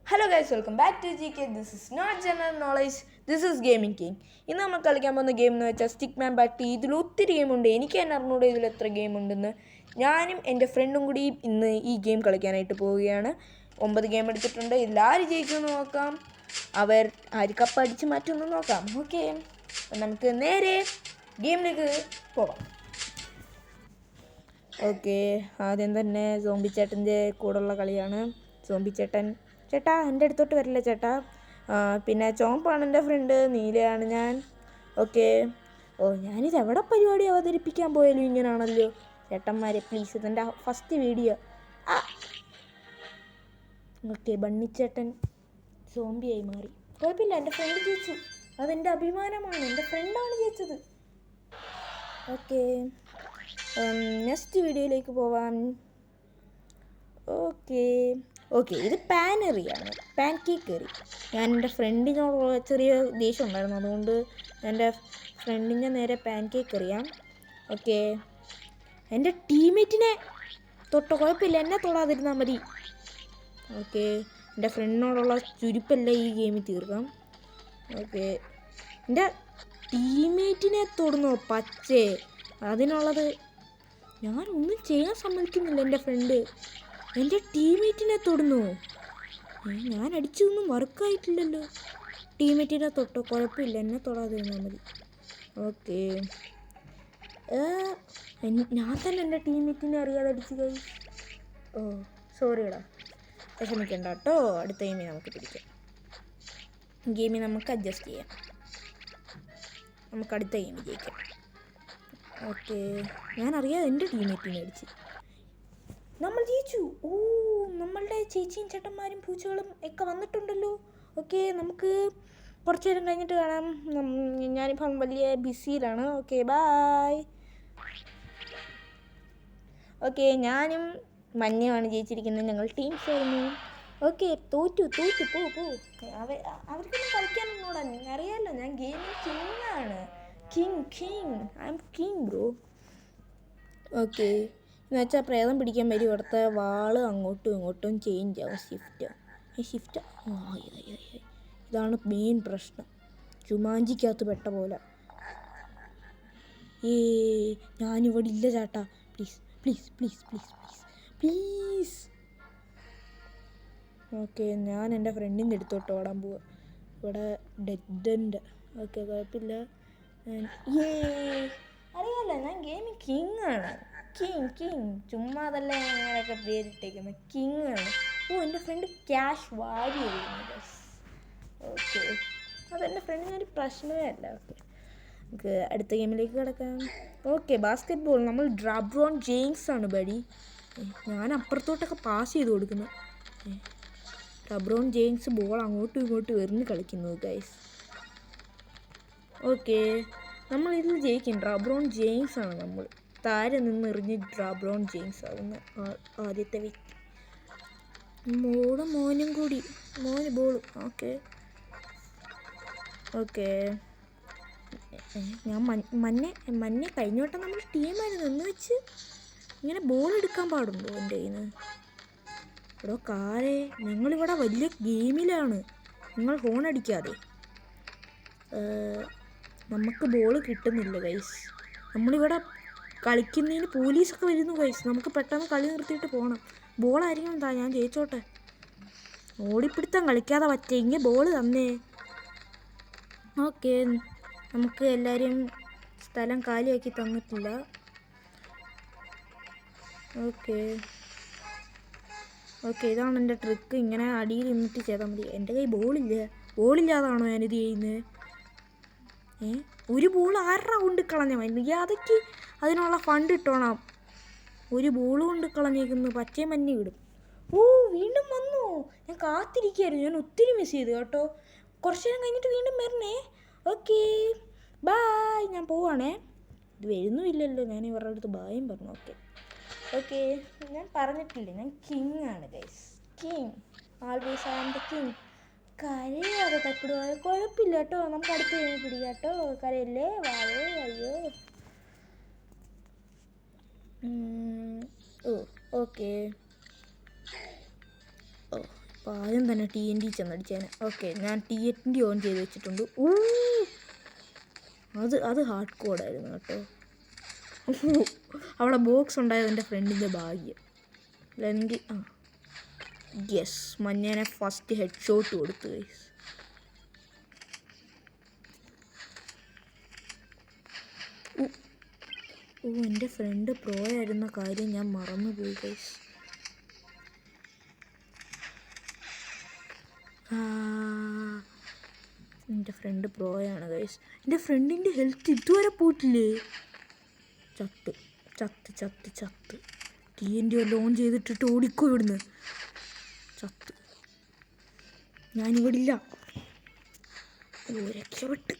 Hello guys, welcome back to G K. This is not general knowledge, this is gaming king. ഇന്ന് നമ്മൾ കളിക്കാൻ പോകുന്ന game എന്ന് വെച്ചാൽ സ്റ്റിക്ക് മാൻ ബാറ്റി. ഇതിൽ ഒത്തിരി ഗെയിമുണ്ട്. എനിക്ക് തന്നെ അറിഞ്ഞൂടെ ഇതിൽ എത്ര ഗെയിം ഉണ്ടെന്ന്. ഞാനും എൻ്റെ ഫ്രണ്ടും കൂടി ഇന്ന് ഈ ഗെയിം കളിക്കാനായിട്ട് പോവുകയാണ്. 9 ഗെയിം എടുത്തിട്ടുണ്ട്. ഇതിൽ ആര് ജയിക്കുമെന്ന് നോക്കാം, ആര് കപ്പടിച്ച് മാറ്റുമെന്ന് നോക്കാം. ഓക്കെ, നമുക്ക് നേരെ ഗെയിമിലേക്ക് പോകാം. ഓക്കെ, ആദ്യം തന്നെ സോംബി ചേട്ടൻ്റെ കൂടെയുള്ള കളിയാണ്. സോംബി ചേട്ടാ എൻ്റെ അടുത്തോട്ട് വരില്ല ചേട്ടാ. പിന്നെ ചോമ്പാണ് എൻ്റെ ഫ്രണ്ട്, നീലയാണ് ഞാൻ. ഓക്കെ, ഞാനിത് എവിടെ പരിപാടി അവതരിപ്പിക്കാൻ പോയാലും ഇങ്ങനെയാണല്ലോ ചേട്ടന്മാരെ. പ്ലീസ്, ഇതെൻ്റെ ഫസ്റ്റ് വീഡിയോ. ഓക്കെ, ബണ്ണിച്ചേട്ടൻ സോംബിയായി മാറി. കുഴപ്പമില്ല, എൻ്റെ ഫ്രണ്ട് ജയിച്ചു. അതെൻ്റെ അഭിമാനമാണ്. എൻ്റെ ഫ്രണ്ടാണ് ജയിച്ചത്. ഓക്കെ, നെക്സ്റ്റ് വീഡിയോയിലേക്ക് പോവാം. ഓക്കെ, ഇത് പാനറിയാണ്, പാൻ കേക്ക് കറി. ഞാൻ എൻ്റെ ഫ്രണ്ടിനോടുള്ള ചെറിയ ദേഷ്യം ഉണ്ടായിരുന്നു, അതുകൊണ്ട് എൻ്റെ ഫ്രണ്ടിൻ്റെ നേരെ പാൻ കേക്ക് എറിയാം. ഓക്കെ, എൻ്റെ ടീമേറ്റിനെ കുഴപ്പമില്ല, എന്നെ തൊടാതിരുന്നാൽ മതി. ഓക്കെ, എൻ്റെ ഫ്രണ്ടിനോടുള്ള ചുരുപ്പെല്ലാം ഈ ഗെയിമിൽ തീർക്കാം. ഓക്കെ, എൻ്റെ ടീമേറ്റിനെ തൊടുന്നോ പച്ചേ, അതിനുള്ളത് ഞാനൊന്നും ചെയ്യാൻ സമ്മതിക്കുന്നില്ല. എൻ്റെ ഫ്രണ്ട് എൻ്റെ ടീമേറ്റിനെ തൊടുന്നു. ഞാൻ അടിച്ചൊന്നും വർക്കായിട്ടില്ലല്ലോ. ടീമേറ്റിനെ തൊട്ടോ, കുഴപ്പമില്ല, എന്നെ തൊടാതിരുന്നാൽ മതി. ഓക്കെ, ഞാൻ തന്നെ എൻ്റെ ടീമേറ്റിനെ അറിയാതെ അടിച്ചു കഴി. സോറിയടാ, വിഷമിക്കണ്ട കേട്ടോ. അടുത്ത ഗെയിമിൽ നമുക്ക് പിടിക്കാം. ഗെയിമിൽ നമുക്ക് അഡ്ജസ്റ്റ് ചെയ്യാം. നമുക്ക് അടുത്ത ഗെയിമിൽ ജയിക്കാം. ഓക്കെ, ഞാനറിയാതെ എൻ്റെ ടീമേറ്റിനെ അടിച്ച് നമ്മൾ ജയിച്ചു. നമ്മളുടെ ചേച്ചിയും ചേട്ടന്മാരും പൂച്ചകളും ഒക്കെ വന്നിട്ടുണ്ടല്ലോ. ഓക്കെ, നമുക്ക് കുറച്ച് നേരം കഴിഞ്ഞിട്ട് കാണാം. ഞാനിപ്പം വലിയ ബിസിയിലാണ്. Okay, bye. ഓക്കെ, ഞാനും മഞ്ഞയുമാണ് ജയിച്ചിരിക്കുന്നത്. ഞങ്ങൾ ടീംസ് ആയിരുന്നു. ഓക്കെ, തോറ്റു പോ. അവർക്കൊന്നും കളിക്കാനൊന്നൂടാ, അറിയാമല്ലോ ഞാൻ ഗെയിമിൽ കിങ്ങാണ്. King I am king bro. Okay, എന്ന് വെച്ചാൽ പ്രേതം പിടിക്കാൻ വരും. ഇവിടുത്തെ വാള് അങ്ങോട്ടും ഇങ്ങോട്ടും ചേഞ്ച് ആവും. ഷിഫ്റ്റ് ഇതാണ് മെയിൻ പ്രശ്നം. ചുമാഞ്ചിക്കകത്ത് പെട്ട പോലെ. ഞാനിവിടെ ഇല്ല ചേട്ടാ, പ്ലീസ്. ഓക്കെ, ഞാൻ എൻ്റെ ഫ്രണ്ടിൻ്റെ അടുത്തോട്ട് ഓടാൻ പോവാ. ഇവിടെ ഡെഡ്. ഓക്കെ, കുഴപ്പമില്ല. അറിയാമല്ലോ ഞാൻ ഗെയിമിൽ കിങ്ങാണ്. കിങ് ചുമ്മാതല്ല അങ്ങനെയൊക്കെ പേരിട്ടേക്കുന്നത്. കിങ്ങാണ്. എൻ്റെ ഫ്രണ്ട് ക്യാഷ് വാരി എഴുതുന്നത്. ഓക്കെ, അതെൻ്റെ ഫ്രണ്ടിനൊരു പ്രശ്നമേ അല്ല. ഓക്കെ, നമുക്ക് അടുത്ത ഗെയിമിലേക്ക് കിടക്കാം. Okay, basket ball. നമ്മൾ ലെബ്രോൺ ജെയിംസ് ആണ് ബഡി. ഞാൻ അപ്പുറത്തോട്ടൊക്കെ പാസ് ചെയ്ത് കൊടുക്കുന്നു. ലെബ്രോൺ ജെയിംസ് ബോൾ അങ്ങോട്ടും ഇങ്ങോട്ടും എറിഞ്ഞ് കളിക്കുന്നു ഗൈസ്. ഓക്കെ, നമ്മൾ ഇതിൽ ജയിക്കും. ലെബ്രോൺ ജെയിംസ് ആണ് നമ്മൾ. താരെ നിന്ന് എറിഞ്ഞ് ലെബ്രോൺ ജെയിംസ് ആവുന്ന ആദ്യത്തെ വ്യക്തി. മോനും കൂടി ബോൾ. ഓക്കെ, ഞാൻ മഞ്ഞ കഴിഞ്ഞ വട്ടം നമ്മൾ ടീമായിരുന്നു എന്ന് വെച്ച് ഇങ്ങനെ ബോൾ എടുക്കാൻ പാടുണ്ടോ എൻ്റെ കയ്യിൽ നിന്ന്? എടോ കാരേ, ഞങ്ങളിവിടെ വലിയ ഗെയിമിലാണ്. നിങ്ങൾ ഹോൺ അടിക്കാതെ. നമുക്ക് ബോൾ കിട്ടുന്നില്ല ഗൈസ്. നമ്മളിവിടെ കളിക്കുന്നതിന് പോലീസൊക്കെ വരുന്നു ഗൈസ്. നമുക്ക് പെട്ടെന്ന് കളി നിർത്തിയിട്ട് പോകണം. ബോളായിരിക്കും എന്താ, ഞാൻ ജയിച്ചോട്ടെ. ഓടിപ്പിടുത്തം കളിക്കാതെ പറ്റെങ്കിൽ ബോൾ തന്നേ. ഓക്കെ, നമുക്ക് എല്ലാവരും സ്ഥലം കാലിയാക്കി തന്നിട്ടില്ല. ഓക്കെ, ഇതാണ് എൻ്റെ ട്രിക്ക്. ഇങ്ങനെ അടിയിൽ നിന്നിട്ട് ചെയ്താൽ മതി. എൻ്റെ കൈ ബോളില്ലാതാണോ ഞാനിത് ചെയ്യുന്നത്? ഒരു ബോൾ 6 റൗണ്ട് കളഞ്ഞ മര്യാദയ്ക്ക് അതിനുള്ള ഫണ്ട് ഇട്ടോണം. ഒരു ബോൾ കൊണ്ട് കളഞ്ഞേക്കുന്നു. പച്ചേ മഞ്ഞ വിടും. വീണ്ടും വന്നു. ഞാൻ കാത്തിരിക്കുകയായിരുന്നു. ഞാൻ ഒത്തിരി മിസ് ചെയ്തു കേട്ടോ. കുറച്ച് നേരം കഴിഞ്ഞിട്ട് വീണ്ടും വരണേ. Okay, bye. ഞാൻ പോവാണേ. ഇത് വരുന്നുമില്ലല്ലോ. ഞാൻ ഇവരുടെ അടുത്ത് ബായും പറഞ്ഞു. ഓക്കെ, ഞാൻ പറഞ്ഞിട്ടില്ലേ, ഞാൻ കിങ് ആണ് guys. King always I am the king. കരയാതെ തപ്പിടുക, കുഴപ്പമില്ല കേട്ടോ. നമുക്ക് അടുത്ത് കഴിഞ്ഞ് പിടിക്കാം കേട്ടോ. കരയല്ലേ, വാവേ. അയ്യോ. ഓക്കെ, ആദ്യം തന്നെ TNT ചെന്നടിച്ചേനെ. ഓക്കെ, ഞാൻ TNT ഓൺ ചെയ്ത് വെച്ചിട്ടുണ്ട്. അത് ഹാർഡ് കോഡായിരുന്നു കേട്ടോ. അവിടെ ബോക്സ് ഉണ്ടായത് എൻ്റെ ഫ്രണ്ടിൻ്റെ ഭാഗ്യം. അല്ലെങ്കിൽ യെസ്, മഞ്ഞേനെ ഫസ്റ്റ് ഹെഡ് ഷോട്ട് കൊടുത്തു ഗൈസ്. എൻ്റെ ഫ്രണ്ട് പ്രോ ആയിരുന്ന കാര്യം ഞാൻ മറന്നുപോയി ഗൈസ്. എൻ്റെ ഫ്രണ്ട് പ്രോയാണ് ഗൈസ്. എൻ്റെ ഫ്രണ്ടിൻ്റെ ഹെൽത്ത് ഇതുവരെ പോയിട്ടില്ലേ? ചത്ത് ചത്ത് ചത്ത് ചത്ത് TNT ലോൺ ചെയ്തിട്ടിട്ട് ഓടിക്കോ ഇവിടുന്ന്. ചത്ത്. ഞാനിവിടെ ഇല്ല. രക്ഷപ്പെട്ട്.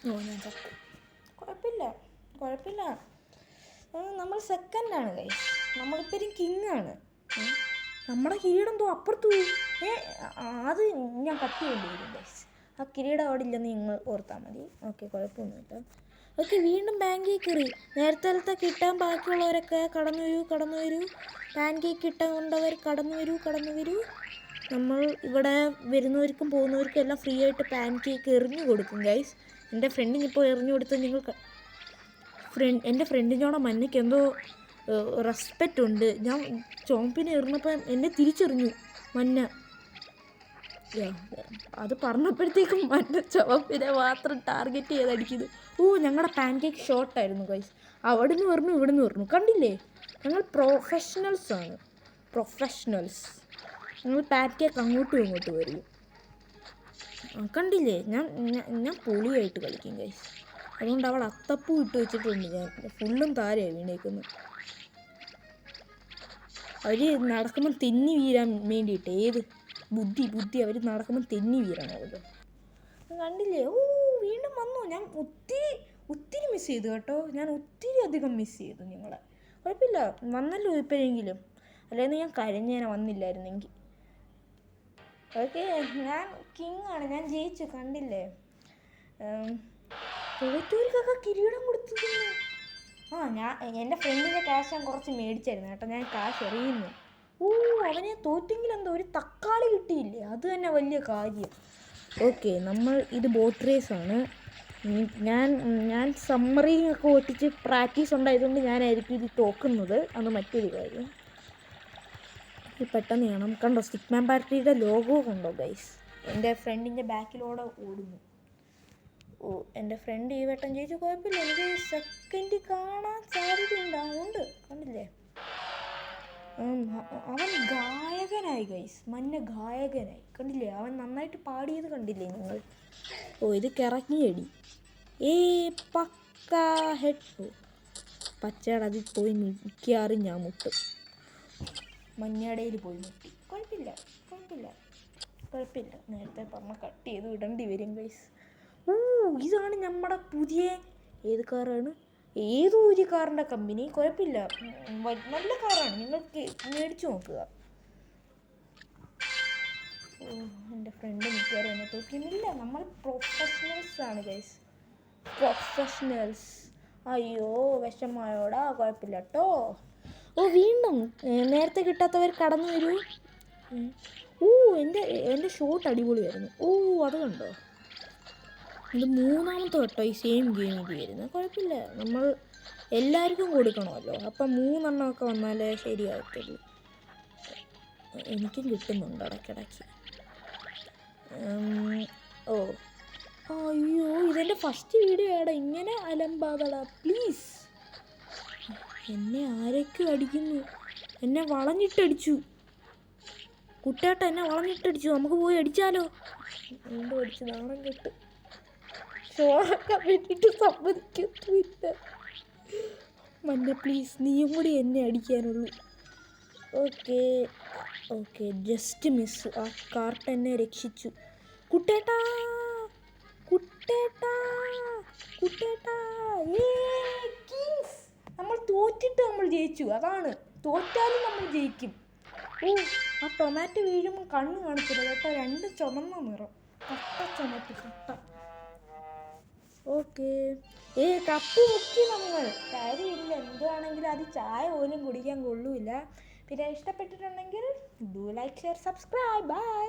ഞാൻ ചത്ത്. കുഴപ്പമില്ല. നമ്മൾ സെക്കൻഡാണ് ഗൈസ്. നമ്മളിപ്പോഴും കിങ്ങാണ്. നമ്മുടെ കിരീടം എന്തോ അപ്പുറത്ത് പോയി. അത് ഞാൻ കട്ട് ചെയ്യേണ്ടി വരും ഗൈസ്. ആ കിരീടം അവിടെ ഇല്ലെന്ന് നിങ്ങൾ ഓർത്താൽ മതി. ഓക്കെ, കുഴപ്പമൊന്നുമില്ല. ഓക്കെ, വീണ്ടും ബാങ്കിൽ കയറി. നേരത്തെ കിട്ടാൻ ബാക്കിയുള്ളവരൊക്കെ കടന്നു വരൂ. പാൻ കേക്ക് കിട്ടാനുണ്ടവർ കടന്നു വരൂ. നമ്മൾ ഇവിടെ വരുന്നവർക്കും പോകുന്നവർക്കും എല്ലാം ഫ്രീ ആയിട്ട് പാൻ കേക്ക് എറിഞ്ഞു കൊടുക്കും ഗൈസ്. എൻ്റെ ഫ്രണ്ടിനിപ്പോൾ എറിഞ്ഞു കൊടുത്ത് എൻ്റെ ഫ്രണ്ടിനോടെ മഞ്ഞയ്ക്ക് എന്തോ റെസ്പെക്റ്റ് ഉണ്ട്. ഞാൻ ചോമ്പിനെ എറിഞ്ഞപ്പോൾ എന്നെ തിരിച്ചെറിഞ്ഞു മഞ്ഞ. അത് പറഞ്ഞപ്പോഴത്തേക്കും മഞ്ഞ ചുവപ്പിനെ മാത്രം ടാർഗറ്റ് ചെയ്തടിക്കുന്നു. ഞങ്ങളുടെ പാൻ കേക്ക് ഷോർട്ടായിരുന്നു ഗൈസ്. അവിടെ നിന്ന് പറഞ്ഞു, ഇവിടെ നിന്ന് പറഞ്ഞു. കണ്ടില്ലേ, ഞങ്ങൾ പ്രൊഫഷണൽസാണ്. ഞങ്ങൾ പാൻ കേക്ക് അങ്ങോട്ടും ഇങ്ങോട്ടും വരും. കണ്ടില്ലേ, ഞാൻ പൊളിയായിട്ട് കളിക്കും ഗൈസ്. അതുകൊണ്ട് അവൾ അത്തപ്പൂ ഇട്ട് വെച്ചിട്ടുണ്ട്. ഞാൻ ഫുള്ളും താരയാണ് വീണേക്കുന്നത്. അവർ നടക്കുമ്പോൾ തെന്നി വീരാൻ വേണ്ടിയിട്ട്. ഏത് ബുദ്ധി അവർ നടക്കുമ്പോൾ തെന്നി വീരണം. അത് കണ്ടില്ലേ? വീണ്ടും വന്നു. ഞാൻ ഒത്തിരി മിസ് ചെയ്തു കേട്ടോ. ഞാൻ ഒത്തിരി അധികം മിസ് ചെയ്തു നിങ്ങളെ. കുഴപ്പമില്ല, വന്നല്ലോ ഇപ്പോഴെങ്കിലും. അല്ലെങ്കിൽ ഞാൻ കരഞ്ഞേനെ വന്നില്ലായിരുന്നെങ്കിൽ. ഓക്കെ, ഞാൻ കിങ്ങാണ്. ഞാൻ ജയിച്ചു. കണ്ടില്ലേ, തോറ്റവർക്കൊക്കെ കിരീടം കൊടുത്തിരുന്നു. ഞാൻ എൻ്റെ ഫ്രണ്ടിൻ്റെ ക്യാഷ് ഞാൻ കുറച്ച് മേടിച്ചായിരുന്നു കേട്ടോ. ഞാൻ ക്യാഷ് എറിയുന്നു. അവനെ തോറ്റെങ്കിൽ എന്തോ ഒരു തക്കാളി കിട്ടിയില്ലേ, അത് തന്നെ വലിയ കാര്യം. ഓക്കെ, നമ്മൾ ഇത് ബോട്ട് റേസാണ്. ഞാൻ സമ്മറിങ് ഒക്കെ ഓട്ടിച്ച് പ്രാക്ടീസ് ഉണ്ടായതുകൊണ്ട് ഞാനായിരിക്കും ഇത് തോക്കുന്നത്. അത് മറ്റൊരു കാര്യം. പെട്ടെന്ന് ചെയ്യണം. കണ്ടോ, സ്റ്റിക്മാൻ പാർട്ടിയുടെ ലോഗോ കണ്ടോ ഗൈസ്? എൻ്റെ ഫ്രണ്ടിൻ്റെ ബാക്കിലൂടെ ഓടുന്നു. എൻ്റെ ഫ്രണ്ട് ഈ വട്ടം ജയിച്ചു. കുഴപ്പമില്ല, എനിക്ക് സെക്കൻഡ് കാണാൻ സാധ്യതയുണ്ട്. അതുകൊണ്ട് കണ്ടില്ലേ, അവൻ ഗായകനായി ഗൈസ്. മഞ്ഞ ഗായകനായി. കണ്ടില്ലേ, അവൻ നന്നായിട്ട് പാടിയത് കണ്ടില്ലേ നിങ്ങൾ? ഇത് കിറങ്ങിയടി. പക്ക ഹെഡ്. പച്ചയുടെ അതിൽ പോയി മിക്കവാറും ഞാൻ മുട്ടും. മഞ്ഞടയിൽ പോയി മുട്ടി. കുഴപ്പമില്ല. നേരത്തെ പറഞ്ഞ കട്ട് ചെയ്ത് വിടേണ്ടി വരും ഗൈസ്. ഇതാണ് നമ്മുടെ പുതിയ ഏത് കാറാണ്? ഏതോ ഒരു കാറിൻ്റെ കമ്പനി. കുഴപ്പമില്ല, നല്ല കാറാണ്. നിങ്ങൾക്ക് മേടിച്ചു നോക്കുക. എൻ്റെ ഫ്രണ്ട് മിക്കവാറും എന്നെ തോക്കിയില്ല. നമ്മൾ പ്രൊഫഷണൽസാണ് ഗൈസ്. അയ്യോ, വിഷമമായോടാ. കുഴപ്പമില്ല കേട്ടോ. വീണ്ടും നേരത്തെ കിട്ടാത്തവർ കടന്നു വരൂ. എൻ്റെ ഷോട്ട് അടിപൊളിയായിരുന്നു. അത് കണ്ടോ, ഇത് മൂന്നാമത്തെ കേട്ടോ ഈ സെയിം ഗെയിമിൽ വരുന്നത്. കുഴപ്പമില്ല, നമ്മൾ എല്ലാവർക്കും കൊടുക്കണമല്ലോ. അപ്പം 3 എണ്ണമൊക്കെ വന്നാലേ ശരിയാകത്തുള്ളൂ. എനിക്കും കിട്ടുന്നുണ്ട് ഇടയ്ക്കിടയ്ക്ക്. അയ്യോ, ഇതെൻ്റെ ഫസ്റ്റ് വീഡിയോ ആടാ. ഇങ്ങനെ അലമ്പാതടാ പ്ലീസ്. എന്നെ ആരൊക്കെ അടിക്കുന്നു? എന്നെ വളഞ്ഞിട്ടടിച്ചു കുട്ടേട്ട, എന്നെ വളഞ്ഞിട്ടടിച്ചു. നമുക്ക് പോയി അടിച്ചാലോ? വീണ്ടും അടിച്ച് നാണം കെട്ട്. ഷോറൊക്കെ വേണ്ടിയിട്ട് സമ്മതിക്കത്തില്ല. മഞ്ഞ പ്ലീസ്, നീയും കൂടി എന്നെ അടിക്കാനുള്ളൂ. Okay, just miss. ആ കാർട്ട് എന്നെ രക്ഷിച്ചു. കുട്ടേട്ടാ, നമ്മൾ തോറ്റിട്ട് നമ്മൾ ജയിച്ചു. അതാണ്, തോറ്റാലും നമ്മൾ ജയിക്കും. ആ ടൊമാറ്റോ വീഴുമ്പോൾ കണ്ണ് കാണിച്ചില്ല കേട്ടോ. 2 ചുമന്ന നിറം. കട്ട. ഓക്കെ, കപ്പ് മുക്കി നമ്മൾ. കാര്യമില്ല, എന്തുവാണെങ്കിലും അത് ചായ പോലും കുടിക്കാൻ കൊള്ളൂല. പിന്നെ ഇഷ്ടപ്പെട്ടിട്ടുണ്ടെങ്കിൽ do like share subscribe bye.